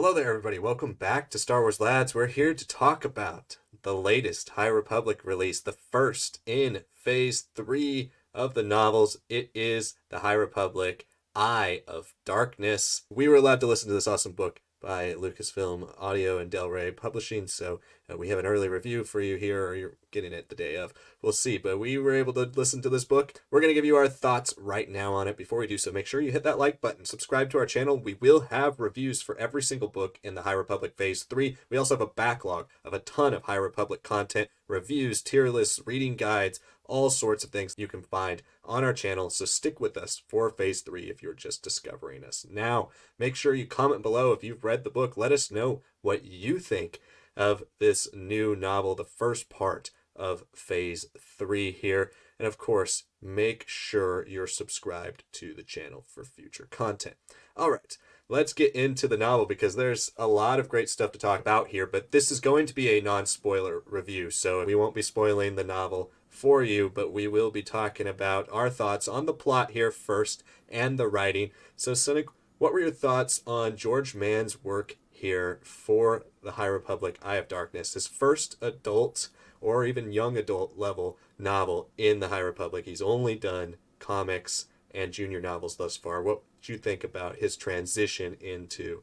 Hello there, everybody. Welcome back to Star Wars Lads. We're here to talk about the latest High Republic release, the first in Phase 3 of the novels. It is the High Republic Eye of Darkness. We were allowed to listen to this awesome book by Lucasfilm Audio and Del Rey Publishing, so we have an early review for you here, or you're getting it the day of. We'll see, but we were able to listen to this book. We're going to give you our thoughts right now on it. Before we do so, make sure you hit that like button, subscribe to our channel. We will have reviews for every single book in the High Republic Phase 3. We also have a backlog of a ton of High Republic content, reviews, tier lists, reading guides, all sorts of things you can find on our channel. So stick with us for Phase 3 if you're just discovering us now. Make sure you comment below if you've read the book. Let us know what you think of this new novel, the first part of Phase 3 here. And of course, make sure you're subscribed to the channel for future content. All right, let's get into the novel because there's a lot of great stuff to talk about here, but this is going to be a non-spoiler review, so we won't be spoiling the novel for you, but we will be talking about our thoughts on the plot here first and the writing. So, Sanak, what were your thoughts on George Mann's work here for the High Republic Eye of Darkness, his first adult or even young adult level novel in the High Republic? He's only done comics and junior novels thus far. What did you think about his transition into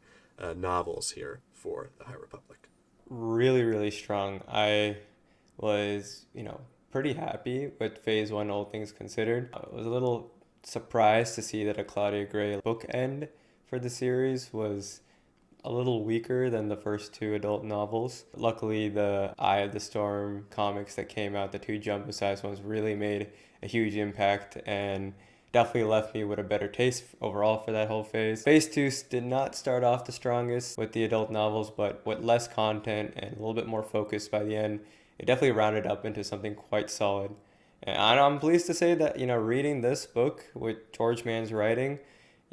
novels here for the High Republic? Really, really strong. I was, pretty happy with Phase 1, all things considered. I was a little surprised to see that a Claudia Gray bookend for the series was a little weaker than the first two adult novels. Luckily, the Eye of the Storm comics that came out, the two jumbo-sized ones, really made a huge impact and definitely left me with a better taste overall for that whole phase. Phase 2 did not start off the strongest with the adult novels, but with less content and a little bit more focus by the end, it definitely rounded up into something quite solid. And I'm pleased to say that, reading this book with George Mann's writing,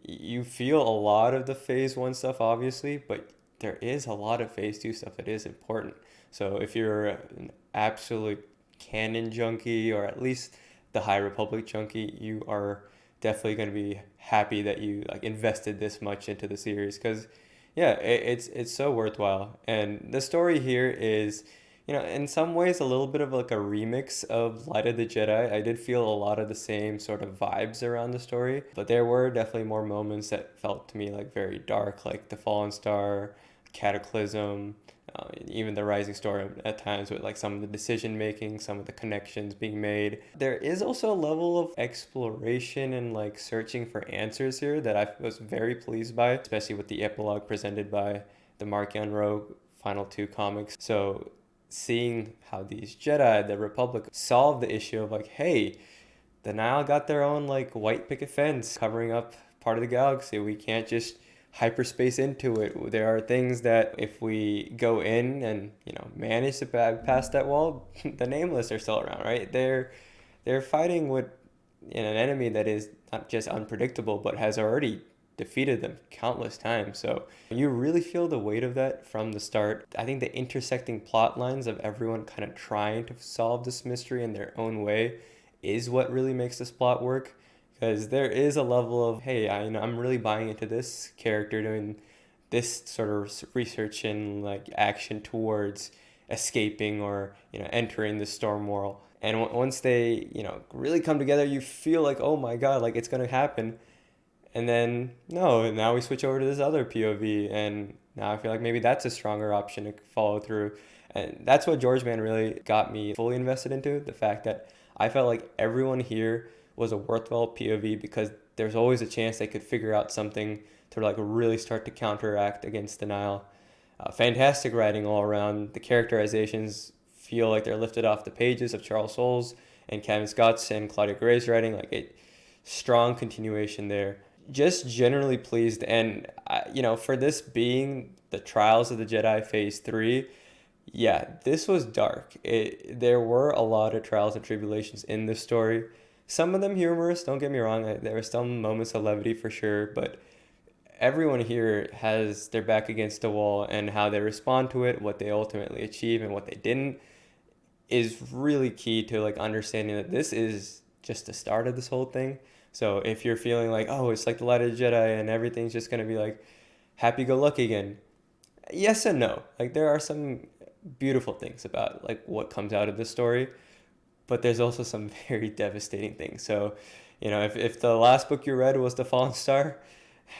you feel a lot of the Phase 1 stuff, obviously, but there is a lot of Phase 2 stuff that is important. So if you're an absolute canon junkie, or at least the High Republic junkie, you are definitely going to be happy that you invested this much into the series, because yeah, it's so worthwhile. And the story here is, in some ways a little bit of like a remix of Light of the Jedi. I did feel a lot of the same sort of vibes around the story, but there were definitely more moments that felt to me like very dark, like the Fallen Star, Cataclysm, even the Rising Star at times, with like some of the decision making, some of the connections being made. There is also a level of exploration and like searching for answers here that I was very pleased by, especially with the epilogue presented by the Mark Rogue final two comics. So seeing how these Jedi, the Republic, solve the issue of like, hey, the Nile got their own like white picket fence covering up part of the galaxy. We can't just hyperspace into it. There are things that if we go in and manage to pass that wall, the Nameless are still around, right? They're fighting with an enemy that is not just unpredictable, but has already defeated them countless times. So you really feel the weight of that from the start. I think the intersecting plot lines of everyone kind of trying to solve this mystery in their own way is what really makes this plot work, because there is a level of, hey, I'm really buying into this character doing this sort of research and like action towards escaping or entering the storm world. And once they really come together, you feel like, oh my god, like it's gonna happen. And then, no, now we switch over to this other POV, and now I feel like maybe that's a stronger option to follow through. And that's what George Mann really got me fully invested into, the fact that I felt like everyone here was a worthwhile POV, because there's always a chance they could figure out something to like really start to counteract against the Nile. Fantastic writing all around. The characterizations feel like they're lifted off the pages of Charles Soule's and Kevin Scott's and Claudia Gray's writing. Like, it, strong continuation there. Just generally pleased, and for this being the Trials of the Jedi Phase 3, yeah, this was dark. There were a lot of trials and tribulations in this story. Some of them humorous, don't get me wrong. There were some moments of levity for sure, but everyone here has their back against the wall, and how they respond to it, what they ultimately achieve and what they didn't, is really key to like understanding that this is just the start of this whole thing. So if you're feeling like, oh, it's like the Light of the Jedi and everything's just going to be like happy-go-lucky again, Yes and no. Like there are some beautiful things about like what comes out of this story, but there's also some very devastating things. So, if the last book you read was The Fallen Star,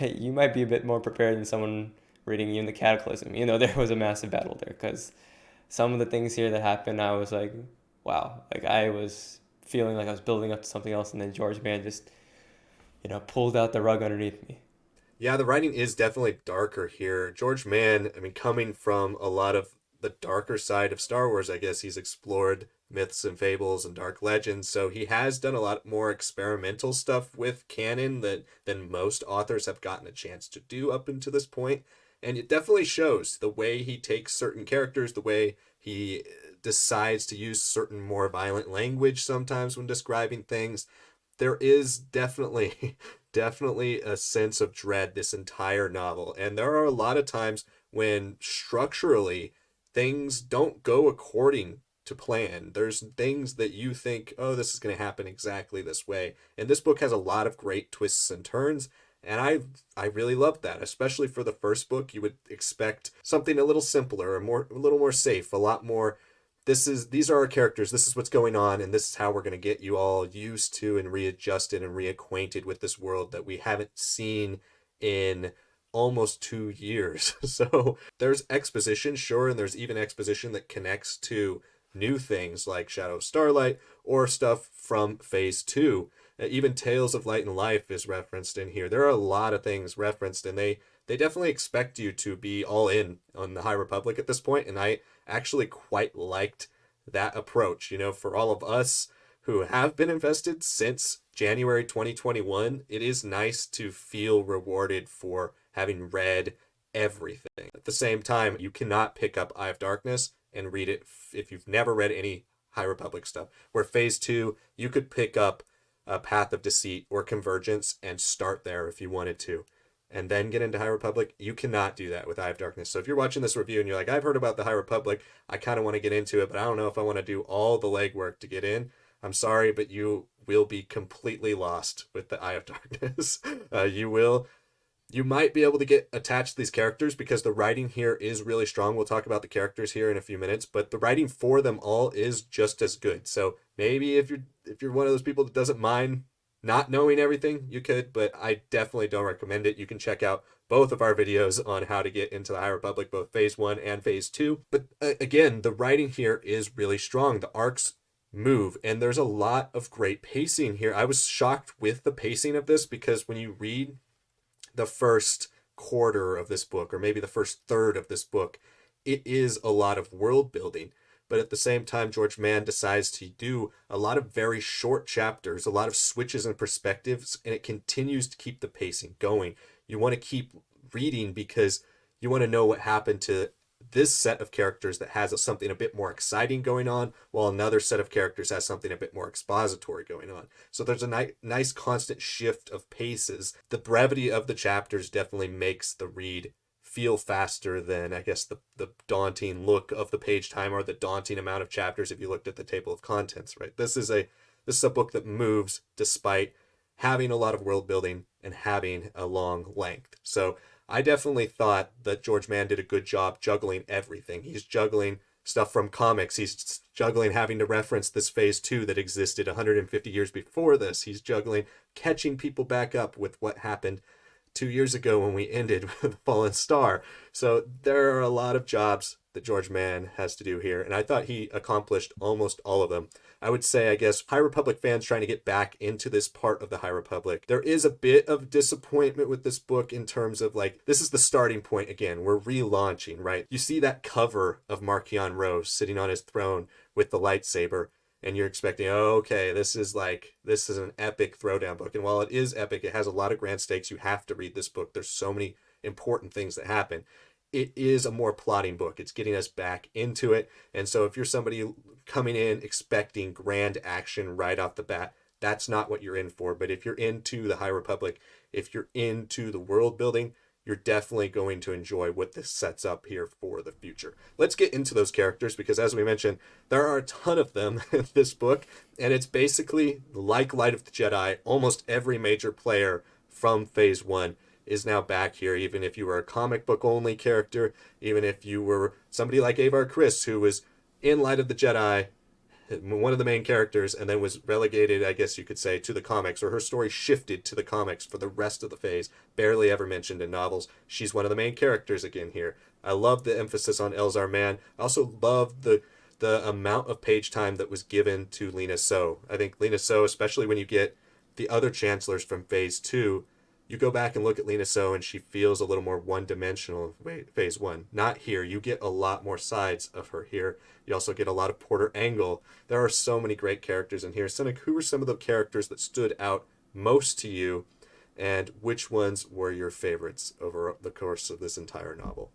you might be a bit more prepared than someone reading you in the Cataclysm. There was a massive battle there because some of the things here that happened, I was like, wow, like I was feeling like I was building up to something else, and then George Mann just, pulled out the rug underneath me. Yeah, the writing is definitely darker here. George Mann, I mean, coming from a lot of the darker side of Star Wars, I guess he's explored myths and fables and dark legends. So he has done a lot more experimental stuff with canon than most authors have gotten a chance to do up until this point. And it definitely shows the way he takes certain characters, the way he decides to use certain more violent language sometimes when describing things. There is definitely definitely a sense of dread this entire novel, and there are a lot of times when structurally things don't go according to plan. There's things that you think, oh, this is going to happen exactly this way, and this book has a lot of great twists and turns. And I really loved that, especially for the first book. You would expect something a little simpler, a little more safe, a lot more, these are our characters, this is what's going on, and this is how we're going to get you all used to and readjusted and reacquainted with this world that we haven't seen in almost 2 years. So there's exposition, sure, and there's even exposition that connects to new things like Shadow of Starlight or stuff from Phase 2. Even Tales of Light and Life is referenced in here. There are a lot of things referenced, and they definitely expect you to be all in on the High Republic at this point, and I actually quite liked that approach. For all of us who have been invested since January 2021, it is nice to feel rewarded for having read everything. At the same time, you cannot pick up Eye of Darkness and read it if you've never read any High Republic stuff. Where Phase 2, you could pick up a Path of Deceit or Convergence and start there if you wanted to, and then get into High Republic. You cannot do that with Eye of Darkness. So if you're watching this review and you're like, I've heard about the High Republic, I kind of want to get into it, but I don't know if I want to do all the legwork to get in, I'm sorry, but you will be completely lost with the Eye of Darkness. You might be able to get attached to these characters because the writing here is really strong. We'll talk about the characters here in a few minutes, but the writing for them all is just as good. So maybe if you're one of those people that doesn't mind not knowing everything, you could, but I definitely don't recommend it. You can check out both of our videos on how to get into the High Republic, both Phase 1 and Phase 2. But again, the writing here is really strong. The arcs move, and there's a lot of great pacing here. I was shocked with the pacing of this because when you read the first quarter of this book, or maybe the first third of this book, it is a lot of world building. But at the same time, George Mann decides to do a lot of very short chapters, a lot of switches and perspectives, and it continues to keep the pacing going. You want to keep reading because you want to know what happened to this set of characters that has something a bit more exciting going on, while another set of characters has something a bit more expository going on. So there's a nice constant shift of paces. The brevity of the chapters definitely makes the read feel faster than, I guess, the daunting look of the page time or the daunting amount of chapters if you looked at the table of contents, right? This is a book that moves despite having a lot of world building and having a long length. So I definitely thought that George Mann did a good job juggling everything. He's juggling stuff from comics. He's juggling having to reference this Phase 2 that existed 150 years before this. He's juggling catching people back up with what happened 2 years ago when we ended with Fallen Star. So there are a lot of jobs that George Mann has to do here, and I thought he accomplished almost all of them. I would say, I guess, High Republic fans trying to get back into this part of the High Republic, there is a bit of disappointment with this book in terms of, like, this is the starting point again. We're relaunching, right? You see that cover of Marchion Rose sitting on his throne with the lightsaber, and you're expecting, oh, okay, this is an epic throwdown book. And while it is epic, it has a lot of grand stakes. You have to read this book. There's so many important things that happen. It is a more plotting book. It's getting us back into it. And so if you're somebody coming in expecting grand action right off the bat, that's not what you're in for. But if you're into the High Republic, if you're into the world building, you're definitely going to enjoy what this sets up here for the future. Let's get into those characters because, as we mentioned, there are a ton of them in this book, and it's basically like Light of the Jedi. Almost every major player from Phase 1 is now back here, even if you were a comic book only character, even if you were somebody like Avar Kriss, who was in Light of the Jedi, one of the main characters, and then was relegated, I guess you could say, to the comics, or her story shifted to the comics for the rest of the phase, barely ever mentioned in novels. She's one of the main characters again here. I love the emphasis on Elzar Mann. I also love the amount of page time that was given to Lena So. I think Lena So, especially when you get the other chancellors from phase 2, you go back and look at Lena So and she feels a little more one-dimensional in phase 1. Not here. You get a lot more sides of her here. You also get a lot of Porter Engle. There are so many great characters in here. Sanak, who were some of the characters that stood out most to you, and which ones were your favorites over the course of this entire novel?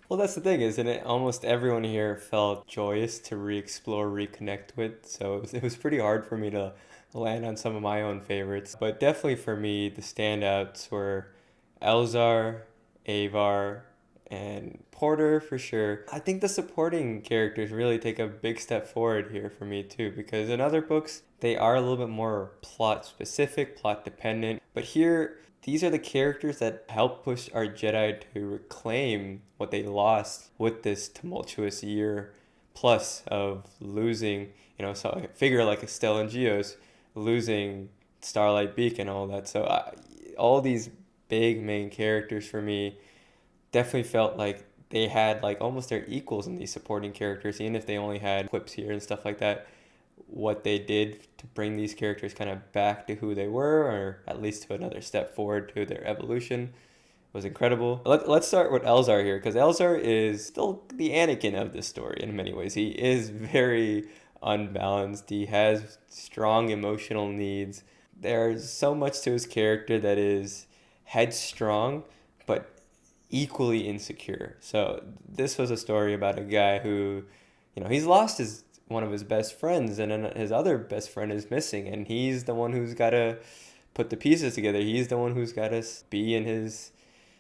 Well, that's the thing, isn't it? Almost everyone here felt joyous to re-explore, reconnect with. So it was pretty hard for me to land on some of my own favorites. But definitely for me, the standouts were Elzar, Avar, and Porter for sure. I think the supporting characters really take a big step forward here for me too, because in other books, they are a little bit more plot specific, plot dependent. But here, these are the characters that help push our Jedi to reclaim what they lost with this tumultuous year plus of losing, so a figure like Estelle and Geos losing Starlight Beacon and all that. So all these big main characters for me definitely felt like they had like almost their equals in these supporting characters, even if they only had quips here and stuff like that. What they did to bring these characters kind of back to who they were, or at least to another step forward to their evolution, was incredible. Let's start with Elzar here, because Elzar is still the Anakin of this story in many ways. He is very unbalanced. He has strong emotional needs. There's so much to his character that is headstrong, but equally insecure. So this was a story about a guy who, he's lost one of his best friends, and then his other best friend is missing, and he's the one who's got to put the pieces together. He's the one who's got to be in his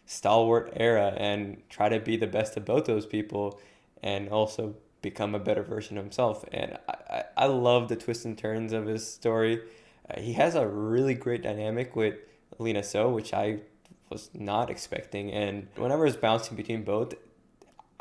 stalwart era and try to be the best of both those people and also become a better version of himself. And I love the twists and turns of his story. He has a really great dynamic with Lena So, which I was not expecting. And whenever I was bouncing between both,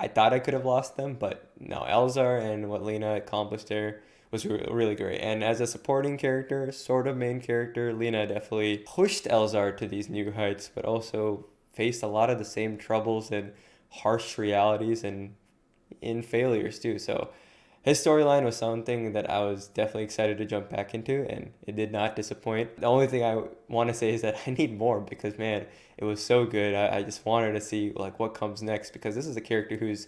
I thought I could have lost them, but no, Elzar and what Lena accomplished there was really great. And as a supporting character, sort of main character, Lena definitely pushed Elzar to these new heights, but also faced a lot of the same troubles and harsh realities and in failures too. So his storyline was something that I was definitely excited to jump back into, and it did not disappoint. The only thing I want to say is that I need more, because man, it was so good. I just wanted to see like what comes next, because this is a character who's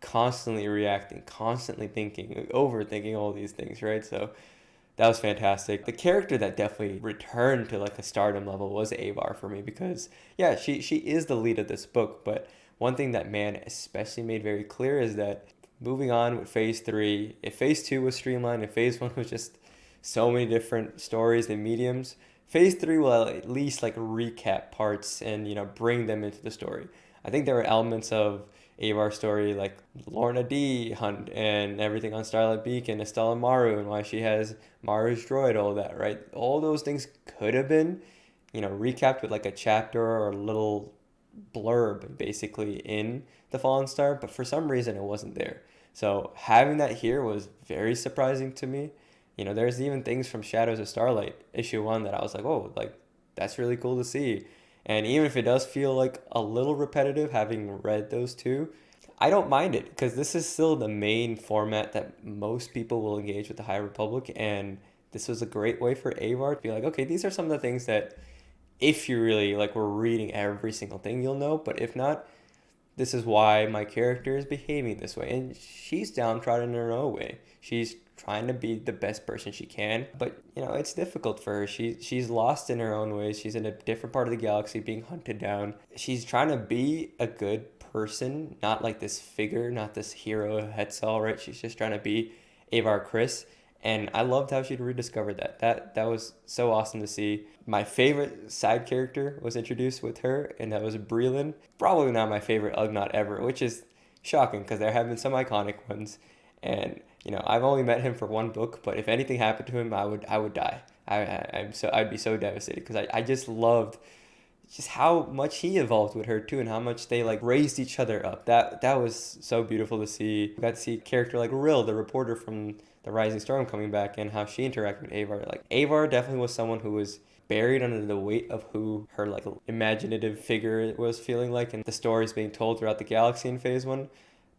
constantly reacting, constantly thinking, overthinking all these things, right? So that was fantastic. The character that definitely returned to like a stardom level was Avar for me, because yeah, she is the lead of this book, but one thing that Mann especially made very clear is that moving on with phase 3, if phase 2 was streamlined, if phase 1 was just so many different stories and mediums, phase 3 will at least like recap parts and bring them into the story. I think there were elements of Avar's story like Lorna D hunt and everything on Starlight Beacon, Estella Maru and why she has Maru's droid, all that, right? All those things could have been recapped with like a chapter or a little blurb basically in The Fallen Star, but for some reason it wasn't there. So having that here was very surprising to me. There's even things from Shadows of Starlight issue 1 that I was like, oh, like that's really cool to see. And even if it does feel like a little repetitive having read those two, I don't mind it, because this is still the main format that most people will engage with the High Republic, and this was a great way for Avar to be like, okay, these are some of the things that if you really like were reading every single thing, you'll know, but if not, this is why my character is behaving this way. And she's downtrodden in her own way. She's trying to be the best person she can, but it's difficult for her. She's lost in her own ways. She's in a different part of the galaxy being hunted down. She's trying to be a good person, not like this figure, not this hero Hetzal, right? She's just trying to be Avar Kriss. And I loved how she'd rediscovered that. That was so awesome to see. My favorite side character was introduced with her, and that was Breland. Probably not my favorite Ugnaught ever, which is shocking because there have been some iconic ones. And I've only met him for one book, but if anything happened to him, I would die. I'd be so devastated because I just loved just how much he evolved with her too, and how much they like raised each other up. That was so beautiful to see. We got to see a character like Rill, the reporter from the Rising Storm, coming back, and how she interacted with Avar. Like Avar definitely was someone who was buried under the weight of who her like imaginative figure was feeling like, and the stories being told throughout the galaxy in Phase One.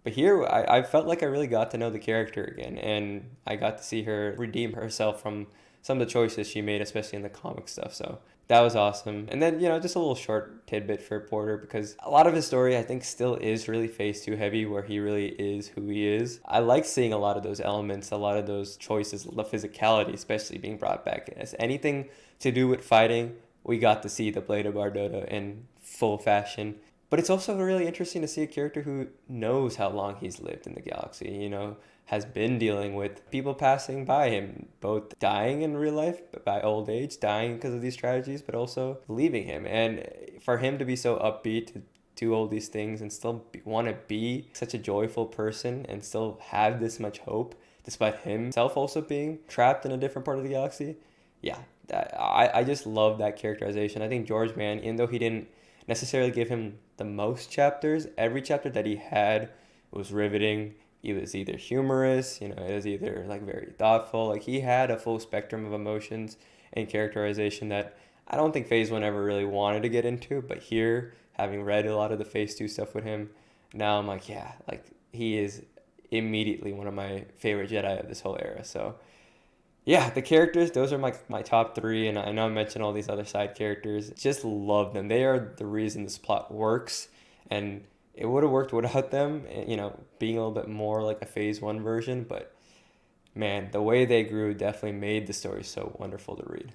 But here, I felt like I really got to know the character again, and I got to see her redeem herself from some of the choices she made, especially in the comic stuff. So that was awesome. And then, just a little short tidbit for Porter, because a lot of his story, I think, still is really Phase 2 heavy, where he really is who he is. I like seeing a lot of those elements, a lot of those choices, the physicality, especially being brought back. As anything to do with fighting, we got to see the Blade of Bardotta in full fashion. But it's also really interesting to see a character who knows how long he's lived in the galaxy, has been dealing with people passing by him, both dying in real life by old age, dying because of these tragedies, but also leaving him. And for him to be so upbeat, to do all these things and still want to be such a joyful person and still have this much hope, despite himself also being trapped in a different part of the galaxy. Yeah, I just love that characterization. I think George Mann, even though he didn't necessarily give him the most chapters, every chapter that he had was riveting. It was either humorous, it was either like very thoughtful. Like he had a full spectrum of emotions and characterization that I don't think Phase 1 ever really wanted to get into. But here, having read a lot of the Phase 2 stuff with him, now I'm like, yeah, like he is immediately one of my favorite Jedi of this whole era. So yeah, the characters, those are my top three, and I know I mentioned all these other side characters. Just love them. They are the reason this plot works, and it would have worked without them, being a little bit more like a Phase 1 version, but man, the way they grew definitely made the story so wonderful to read.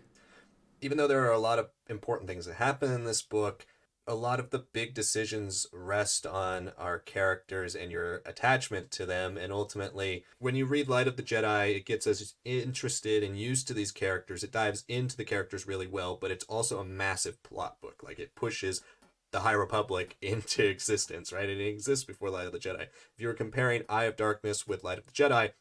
Even though there are a lot of important things that happen in this book, a lot of the big decisions rest on our characters and your attachment to them. And ultimately, when you read Light of the Jedi, it gets us interested and used to these characters. It dives into the characters really well, but it's also a massive plot book. Like it pushes the High Republic into existence, right? It exists before Light of the Jedi. If you were comparing Eye of Darkness with Light of the Jedi,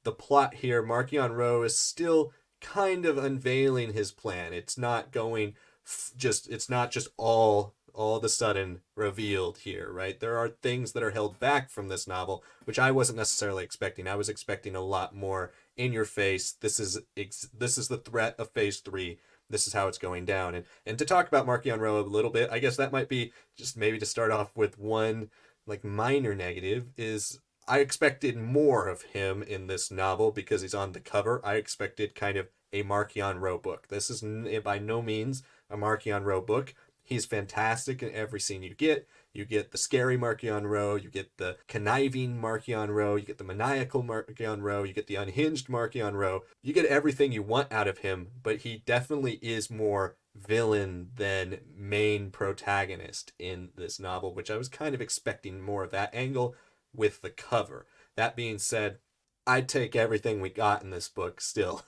the plot here, Marchion Ro is still kind of unveiling his plan. It's not going it's not just all of a sudden revealed here, right? There are things that are held back from this novel, which I wasn't necessarily expecting. I was expecting a lot more in your face. This is the threat of Phase 3. This is how it's going down. And to talk about Marchion Ro a little bit, I guess that might be just maybe to start off with one like minor negative is I expected more of him in this novel because he's on the cover. I expected kind of a Marchion Ro book. This is by no means a Marchion Ro book. He's fantastic in every scene you get. You get the scary Marchion Ro, you get the conniving Marchion Ro, you get the maniacal Marchion Ro, you get the unhinged Marchion Ro. You get everything you want out of him, but he definitely is more villain than main protagonist in this novel, which I was kind of expecting more of that angle with the cover. That being said, I'd take everything we got in this book still,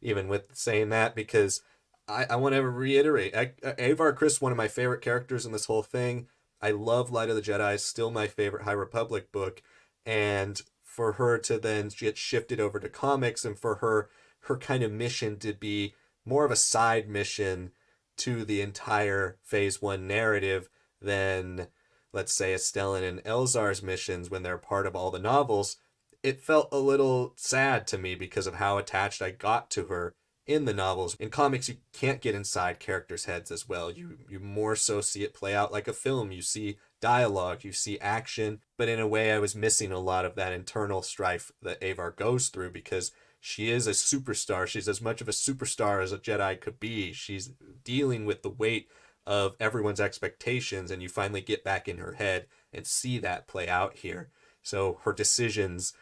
even with saying that, because I want to reiterate, Avar Kriss, one of my favorite characters in this whole thing. I love Light of the Jedi, still my favorite High Republic book, and for her to then get shifted over to comics, and for her kind of mission to be more of a side mission to the entire Phase 1 narrative than, let's say, Stellan and Elzar's missions when they're part of all the novels, it felt a little sad to me because of how attached I got to her in the novels. In comics, you can't get inside characters' heads as well. You more so see it play out like a film. You see dialogue, you see action, but in a way I was missing a lot of that internal strife that Avar goes through because she is a superstar. She's as much of a superstar as a Jedi could be. She's dealing with the weight of everyone's expectations, and you finally get back in her head and see that play out here. So her decisions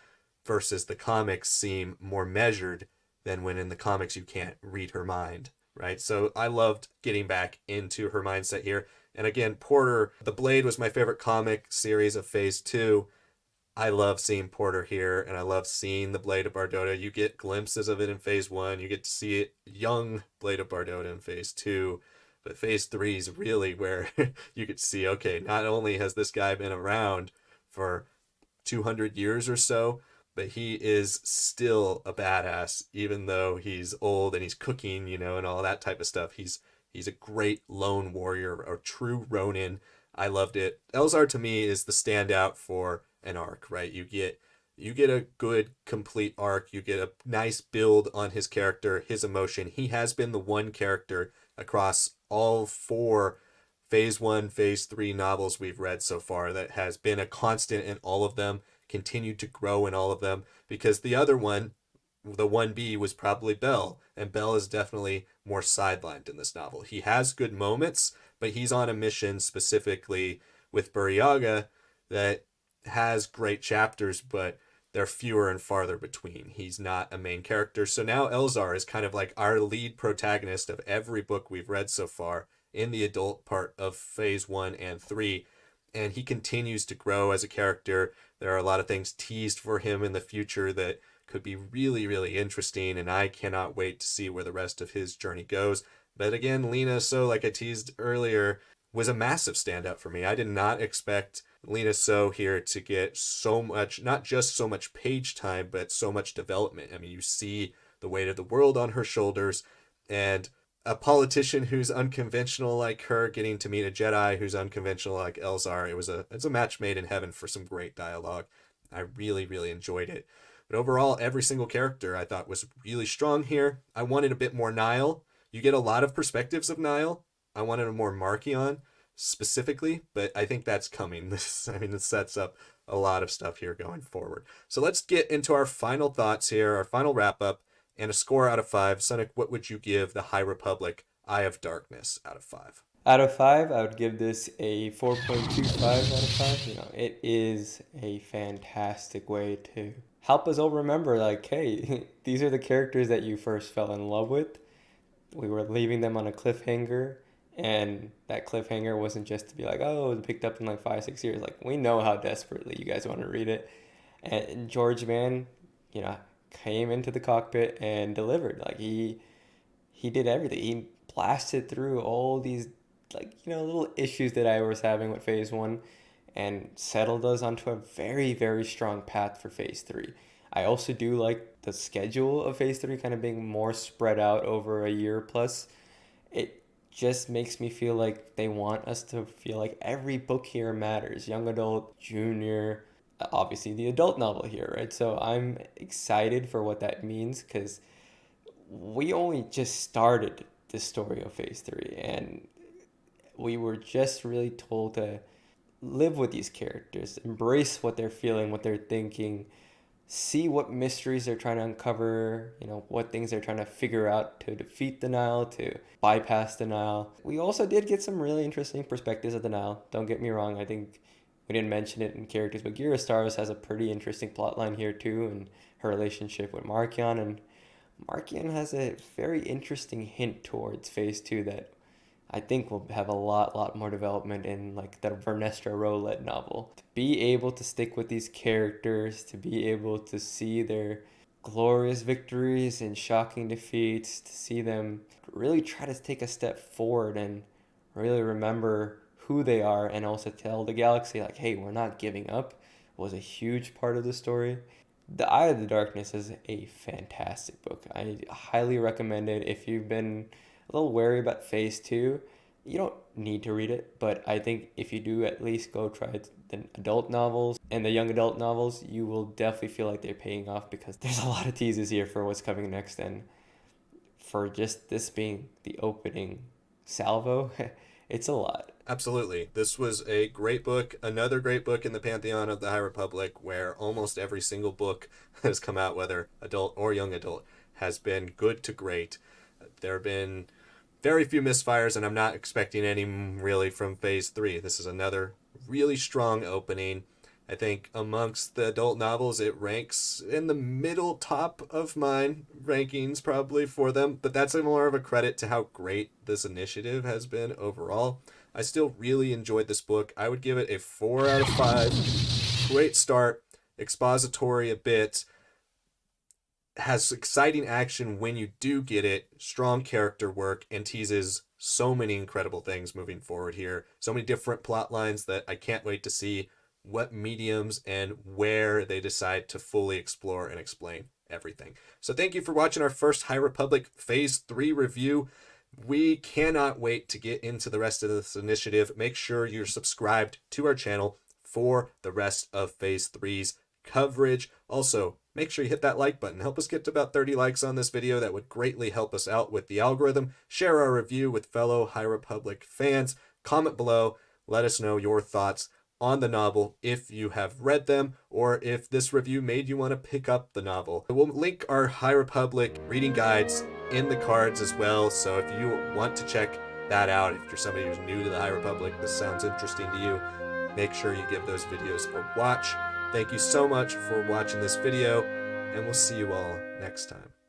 versus the comics seem more measured than when in the comics you can't read her mind, right? So I loved getting back into her mindset here. And again, Porter, The Blade was my favorite comic series of Phase 2. I love seeing Porter here, and I love seeing the Blade of Bardotta. You get glimpses of it in Phase 1. You get to see it, young Blade of Bardotta in Phase 2. But Phase 3 is really where you get to see, okay, not only has this guy been around for 200 years or so, but he is still a badass, even though he's old and he's cooking, and all that type of stuff. He's a great lone warrior, a true Ronin. I loved it. Elzar to me is the standout for an arc, right? You get a good complete arc. You get a nice build on his character, his emotion. He has been the one character across all four phase 1, phase 3 novels we've read so far that has been a constant in all of them, continued to grow in all of them, because the other one, the 1B, was probably Bell, and Bell is definitely more sidelined in this novel. He has good moments, but he's on a mission specifically with Buryaga that has great chapters, but they're fewer and farther between. He's not a main character. So now Elzar is kind of like our lead protagonist of every book we've read so far in the adult part of phase 1 and 3. And he continues to grow as a character. There are a lot of things teased for him in the future that could be really, really interesting. And I cannot wait to see where the rest of his journey goes. But again, Lena So, like I teased earlier, was a massive standout for me. I did not expect Lena So here to get so much, not just so much page time, but so much development. I mean, you see the weight of the world on her shoulders, and a politician who's unconventional like her getting to meet a Jedi who's unconventional like Elzar. It's a match made in heaven for some great dialogue. I really, really enjoyed it. But overall, every single character I thought was really strong here. I wanted a bit more Nile. You get a lot of perspectives of Nile. I wanted a more Markion specifically, but I think that's coming. This sets up a lot of stuff here going forward. So let's get into our final thoughts here, our final wrap up, and a score out of 5. Sanak, what would you give the High Republic Eye of Darkness out of 5? Out of 5, I would give this a 4.25 out of 5. It is a fantastic way to help us all remember, like, hey, these are the characters that you first fell in love with. We were leaving them on a cliffhanger, and that cliffhanger wasn't just to be like, oh, it was picked up in like 5-6 years. Like, we know how desperately you guys want to read it. And George Mann, came into the cockpit and delivered. Like, he did everything. He blasted through all these little issues that I was having with phase 1 and settled us onto a very, very strong path for phase 3. I also do like the schedule of phase 3 kind of being more spread out over a year plus. It just makes me feel like they want us to feel like every book here matters. Young adult, junior, obviously the adult novel here, right? So I'm excited for what that means, because we only just started the story of phase 3, and we were just really told to live with these characters, embrace what they're feeling, what they're thinking, see what mysteries they're trying to uncover, what things they're trying to figure out to defeat the Nile, to bypass the Nile. We also did get some really interesting perspectives of the Nile. Don't get me wrong, I think we didn't mention it in characters, but Gira Stars has a pretty interesting plotline here too, and her relationship with Markion. And Markion has a very interesting hint towards phase 2 that I think will have a lot more development in like the Vernestra Rowlett novel. To be able to stick with these characters, to be able to see their glorious victories and shocking defeats, to see them really try to take a step forward and really remember who they are, and also tell the galaxy like, hey, we're not giving up, was a huge part of the story. The Eye of the Darkness is a fantastic book. I highly recommend it. If you've been a little wary about phase 2, you don't need to read it, but I think if you do, at least go try the adult novels and the young adult novels. You will definitely feel like they're paying off, because there's a lot of teases here for what's coming next, and for just this being the opening salvo, it's a lot. Absolutely. This was a great book, another great book in the pantheon of the High Republic, where almost every single book that has come out, whether adult or young adult, has been good to great. There have been very few misfires, and I'm not expecting any really from phase 3. This is another really strong opening. I think amongst the adult novels, it ranks in the middle top of mine rankings probably for them, but that's more of a credit to how great this initiative has been overall. I still really enjoyed this book. I would give it a 4 out of 5. Great start, expository a bit, has exciting action when you do get it, strong character work, and teases so many incredible things moving forward here. So many different plot lines that I can't wait to see what mediums and where they decide to fully explore and explain everything. So thank you for watching our first High Republic Phase 3 review. We cannot wait to get into the rest of this initiative. Make sure you're subscribed to our channel for the rest of Phase 3's coverage. Also, make sure you hit that like button. Help us get to about 30 likes on this video. That would greatly help us out with the algorithm. Share our review with fellow High Republic fans. Comment below. Let us know your thoughts on the novel if you have read them, or if this review made you want to pick up the novel. We'll link our High Republic reading guides in the cards as well, so if you want to check that out, if you're somebody who's new to the High Republic, this sounds interesting to you, make sure you give those videos a watch. Thank you so much for watching this video, and we'll see you all next time.